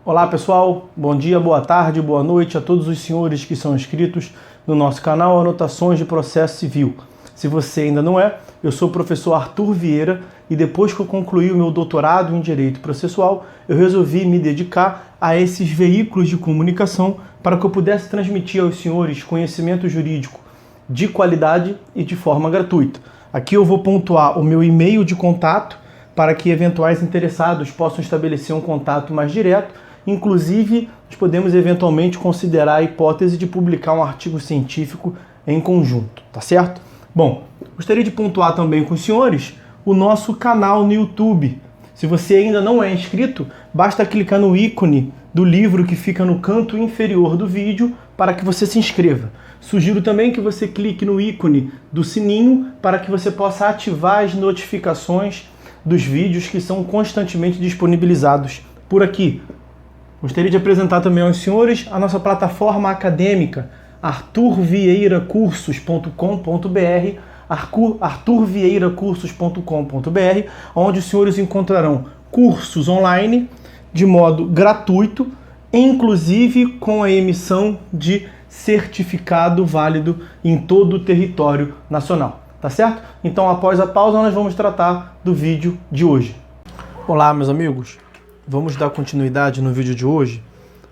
Olá pessoal, bom dia, boa tarde, boa noite a todos os senhores que são inscritos no nosso canal Anotações de Processo Civil. Se você ainda não é, eu sou o professor Arthur Vieira e depois que eu concluí o meu doutorado em Direito Processual, eu resolvi me dedicar a esses veículos de comunicação para que eu pudesse transmitir aos senhores conhecimento jurídico de qualidade e de forma gratuita. Aqui eu vou pontuar o meu e-mail de contato para que eventuais interessados possam estabelecer um contato mais direto. Inclusive, nós podemos eventualmente considerar a hipótese de publicar um artigo científico em conjunto, tá certo? Bom, gostaria de pontuar também com os senhores o nosso canal no YouTube. Se você ainda não é inscrito, basta clicar no ícone do livro que fica no canto inferior do vídeo para que você se inscreva. Sugiro também que você clique no ícone do sininho para que você possa ativar as notificações dos vídeos que são constantemente disponibilizados por aqui. Gostaria de apresentar também aos senhores a nossa plataforma acadêmica, arturvieiracursos.com.br, arturvieiracursos.com.br, onde os senhores encontrarão cursos online de modo gratuito, inclusive com a emissão de certificado válido em todo o território nacional. Tá certo? Então, após a pausa, nós vamos tratar do vídeo de hoje. Olá, meus amigos. Vamos dar continuidade no vídeo de hoje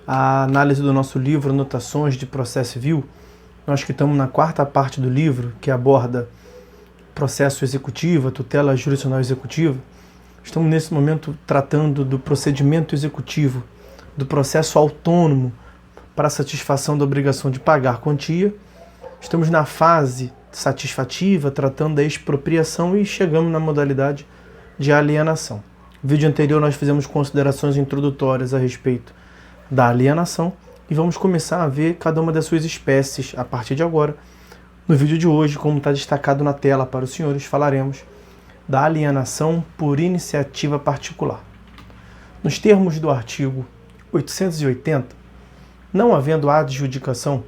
à análise do nosso livro Anotações de Processo Civil. Nós que estamos na quarta parte do livro, que aborda processo executivo, a tutela jurisdicional executiva. Estamos nesse momento tratando do procedimento executivo, do processo autônomo para a satisfação da obrigação de pagar quantia. Estamos na fase satisfativa, tratando da expropriação e chegamos na modalidade de alienação. No vídeo anterior nós fizemos considerações introdutórias a respeito da alienação e vamos começar a ver cada uma das suas espécies a partir de agora. No vídeo de hoje, como está destacado na tela para os senhores, falaremos da alienação por iniciativa particular. Nos termos do artigo 880, não havendo adjudicação,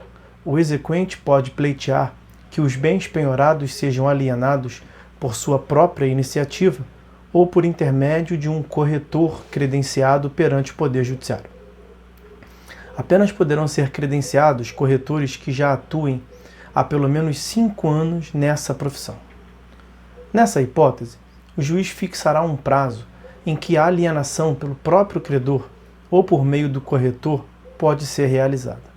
o exequente pode pleitear que os bens penhorados sejam alienados por sua própria iniciativa ou por intermédio de um corretor credenciado perante o Poder Judiciário. Apenas poderão ser credenciados corretores que já atuem há pelo menos 5 anos nessa profissão. Nessa hipótese, o juiz fixará um prazo em que a alienação pelo próprio credor ou por meio do corretor pode ser realizada.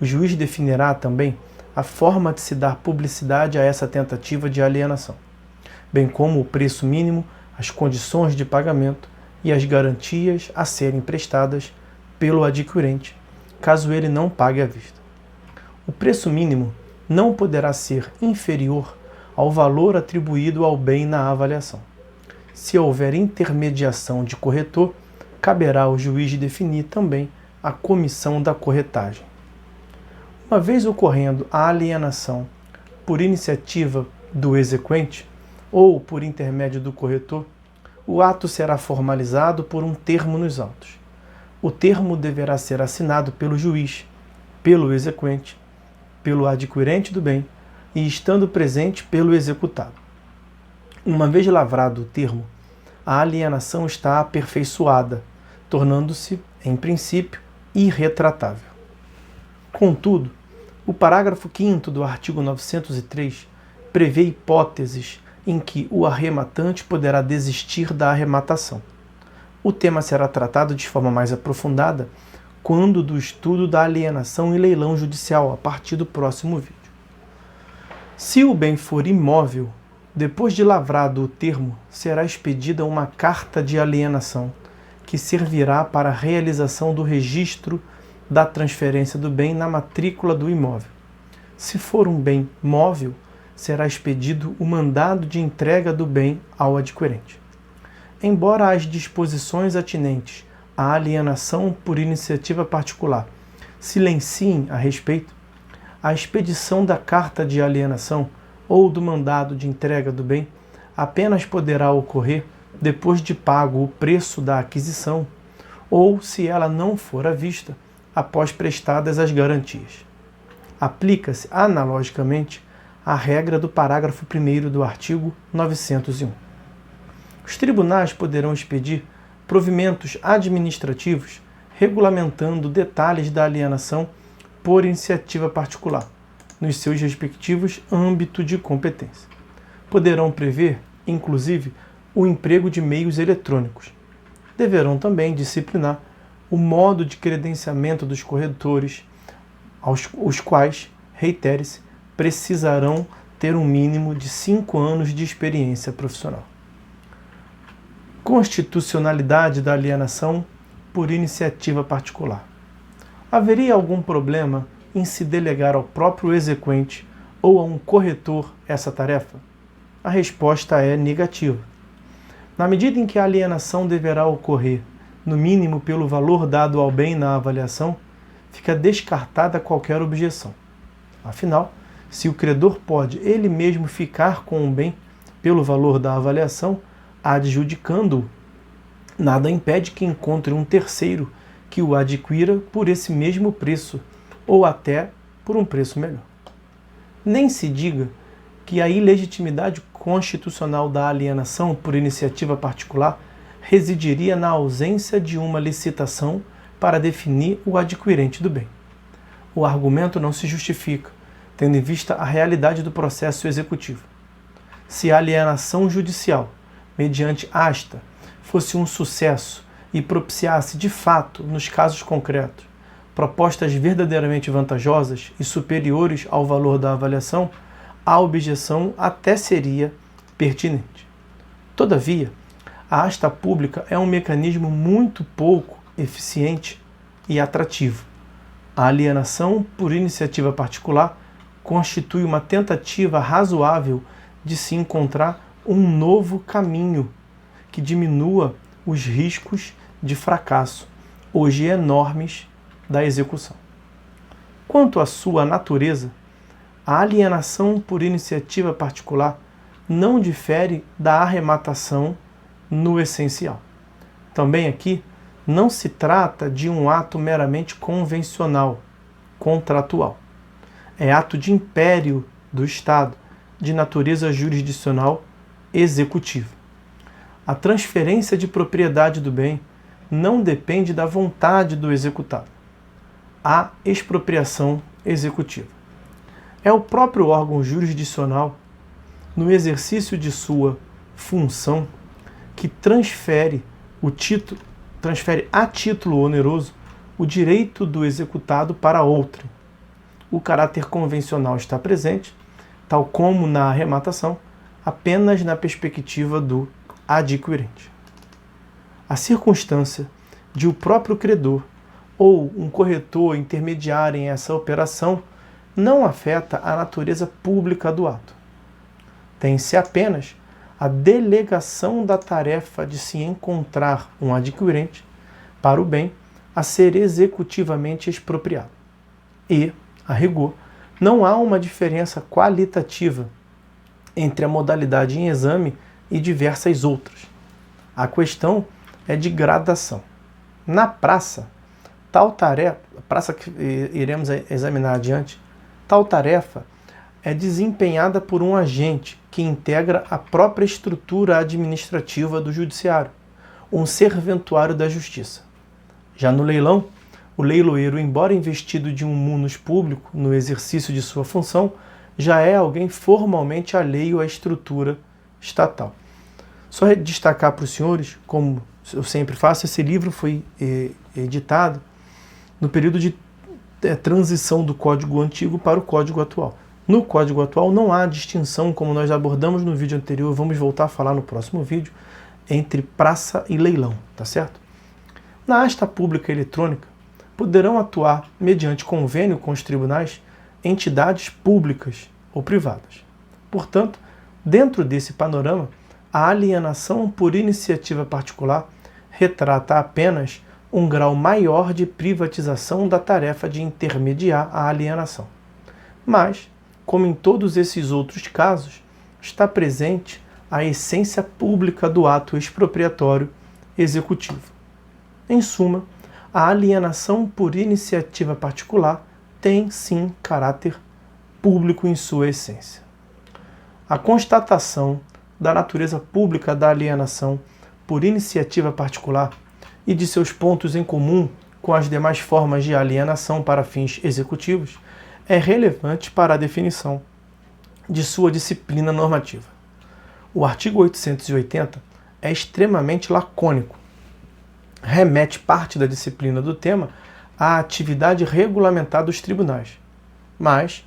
O juiz definirá também a forma de se dar publicidade a essa tentativa de alienação, bem como o preço mínimo, as condições de pagamento e as garantias a serem prestadas pelo adquirente, caso ele não pague à vista. O preço mínimo não poderá ser inferior ao valor atribuído ao bem na avaliação. Se houver intermediação de corretor, caberá ao juiz definir também a comissão da corretagem. Uma vez ocorrendo a alienação por iniciativa do exequente ou por intermédio do corretor, o ato será formalizado por um termo nos autos. O termo deverá ser assinado pelo juiz, pelo exequente, pelo adquirente do bem e, estando presente, pelo executado. Uma vez lavrado o termo, a alienação está aperfeiçoada, tornando-se, em princípio, irretratável. Contudo, o parágrafo 5º do artigo 903 prevê hipóteses em que o arrematante poderá desistir da arrematação. O tema será tratado de forma mais aprofundada quando do estudo da alienação e leilão judicial, a partir do próximo vídeo. Se o bem for imóvel, depois de lavrado o termo, será expedida uma carta de alienação, que servirá para a realização do registro da transferência do bem na matrícula do imóvel. Se for um bem móvel, será expedido o mandado de entrega do bem ao adquirente. Embora as disposições atinentes à alienação por iniciativa particular silenciem a respeito, a expedição da carta de alienação ou do mandado de entrega do bem apenas poderá ocorrer depois de pago o preço da aquisição ou, se ela não for à vista, após prestadas as garantias. Aplica-se analogicamente a regra do parágrafo 1º do artigo 901. Os tribunais poderão expedir provimentos administrativos regulamentando detalhes da alienação por iniciativa particular, nos seus respectivos âmbitos de competência. Poderão prever, inclusive, o emprego de meios eletrônicos. Deverão também disciplinar o modo de credenciamento dos corretores, os quais, reitere-se, precisarão ter um mínimo de 5 anos de experiência profissional. Constitucionalidade da alienação por iniciativa particular. Haveria algum problema em se delegar ao próprio exequente ou a um corretor essa tarefa? A resposta é negativa. Na medida em que a alienação deverá ocorrer, no mínimo pelo valor dado ao bem na avaliação, fica descartada qualquer objeção. Afinal, se o credor pode ele mesmo ficar com o bem pelo valor da avaliação, adjudicando-o, nada impede que encontre um terceiro que o adquira por esse mesmo preço, ou até por um preço melhor. Nem se diga que a ilegitimidade constitucional da alienação por iniciativa particular residiria na ausência de uma licitação para definir o adquirente do bem. O argumento não se justifica, tendo em vista a realidade do processo executivo. Se a alienação judicial, mediante asta, fosse um sucesso e propiciasse de fato, nos casos concretos, propostas verdadeiramente vantajosas e superiores ao valor da avaliação, a objeção até seria pertinente. Todavia, a asta pública é um mecanismo muito pouco eficiente e atrativo. A alienação por iniciativa particular constitui uma tentativa razoável de se encontrar um novo caminho que diminua os riscos de fracasso, hoje enormes, da execução. Quanto à sua natureza, a alienação por iniciativa particular não difere da arrematação no essencial. Também aqui não se trata de um ato meramente convencional, contratual. É ato de império do Estado, de natureza jurisdicional executiva. A transferência de propriedade do bem não depende da vontade do executado. Há expropriação executiva. É o próprio órgão jurisdicional, no exercício de sua função, que transfere a título oneroso o direito do executado para outrem. O caráter convencional está presente, tal como na arrematação, apenas na perspectiva do adquirente. A circunstância de o próprio credor ou um corretor intermediarem essa operação não afeta a natureza pública do ato. Tem-se apenas a delegação da tarefa de se encontrar um adquirente para o bem a ser executivamente expropriado. E, a rigor, não há uma diferença qualitativa entre a modalidade em exame e diversas outras. A questão é de gradação. Na praça, tal tarefa, a praça que iremos examinar adiante, tal tarefa é desempenhada por um agente que integra a própria estrutura administrativa do judiciário, um serventuário da justiça. Já no leilão, o leiloeiro, embora investido de um munus público no exercício de sua função, já é alguém formalmente alheio à estrutura estatal. Só destacar para os senhores, como eu sempre faço, esse livro foi editado no período de transição do Código Antigo para o Código Atual. No Código Atual não há distinção, como nós abordamos no vídeo anterior, vamos voltar a falar no próximo vídeo, entre praça e leilão, tá certo? Na asta pública eletrônica, poderão atuar, mediante convênio com os tribunais, entidades públicas ou privadas. Portanto, dentro desse panorama, a alienação por iniciativa particular retrata apenas um grau maior de privatização da tarefa de intermediar a alienação. Mas, como em todos esses outros casos, está presente a essência pública do ato expropriatório executivo. Em suma, a alienação por iniciativa particular tem, sim, caráter público em sua essência. A constatação da natureza pública da alienação por iniciativa particular e de seus pontos em comum com as demais formas de alienação para fins executivos, é relevante para a definição de sua disciplina normativa. O artigo 880 é extremamente lacônico. Remete parte da disciplina do tema à atividade regulamentar dos tribunais. Mas,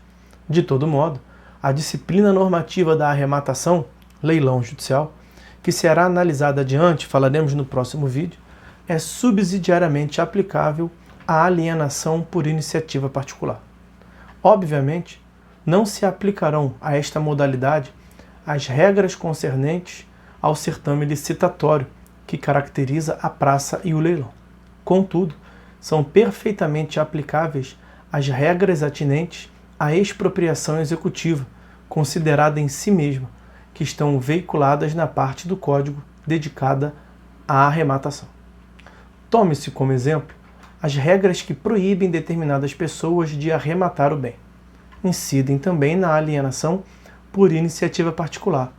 de todo modo, a disciplina normativa da arrematação, leilão judicial, que será analisada adiante, falaremos no próximo vídeo, é subsidiariamente aplicável à alienação por iniciativa particular. Obviamente, não se aplicarão a esta modalidade as regras concernentes ao certame licitatório, que caracteriza a praça e o leilão. Contudo, são perfeitamente aplicáveis as regras atinentes à expropriação executiva, considerada em si mesma, que estão veiculadas na parte do Código dedicada à arrematação. Tome-se como exemplo as regras que proíbem determinadas pessoas de arrematar o bem. Incidem também na alienação por iniciativa particular.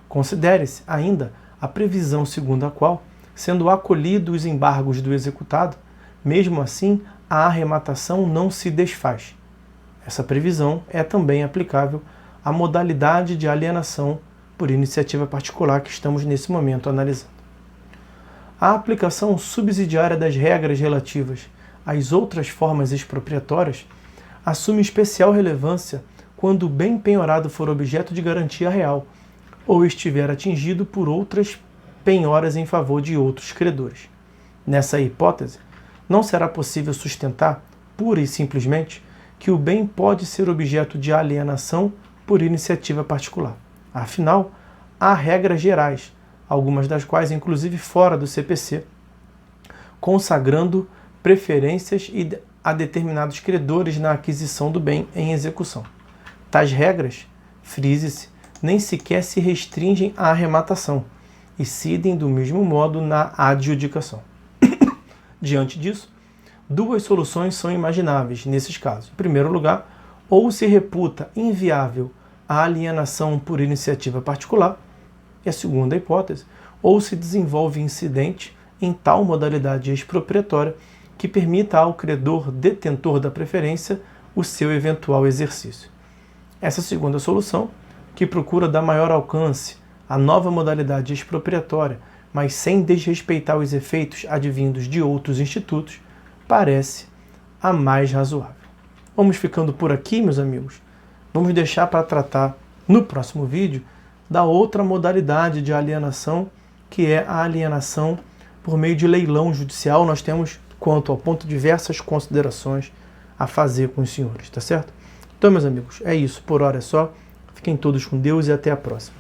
Considere-se ainda a previsão segundo a qual, sendo acolhidos os embargos do executado, mesmo assim a arrematação não se desfaz. Essa previsão é também aplicável à modalidade de alienação por iniciativa particular que estamos nesse momento analisando. A aplicação subsidiária das regras relativas às outras formas expropriatórias assume especial relevância quando o bem penhorado for objeto de garantia real ou estiver atingido por outras penhoras em favor de outros credores. Nessa hipótese, não será possível sustentar, pura e simplesmente, que o bem pode ser objeto de alienação por iniciativa particular. Afinal, há regras gerais, algumas das quais inclusive fora do CPC, consagrando preferências a determinados credores na aquisição do bem em execução. Tais regras, frise-se, nem sequer se restringem à arrematação, e incidem do mesmo modo na adjudicação. Diante disso, duas soluções são imagináveis nesses casos. Em primeiro lugar, ou se reputa inviável a alienação por iniciativa particular, e a segunda hipótese, ou se desenvolve incidente em tal modalidade expropriatória que permita ao credor detentor da preferência o seu eventual exercício. Essa segunda solução, que procura dar maior alcance à nova modalidade expropriatória, mas sem desrespeitar os efeitos advindos de outros institutos, parece a mais razoável. Vamos ficando por aqui, meus amigos. Vamos deixar para tratar no próximo vídeo da outra modalidade de alienação, que é a alienação por meio de leilão judicial. Nós temos, quanto ao ponto, diversas considerações a fazer com os senhores, tá certo? Então, meus amigos, é isso. Por hora é só. Fiquem todos com Deus e até a próxima.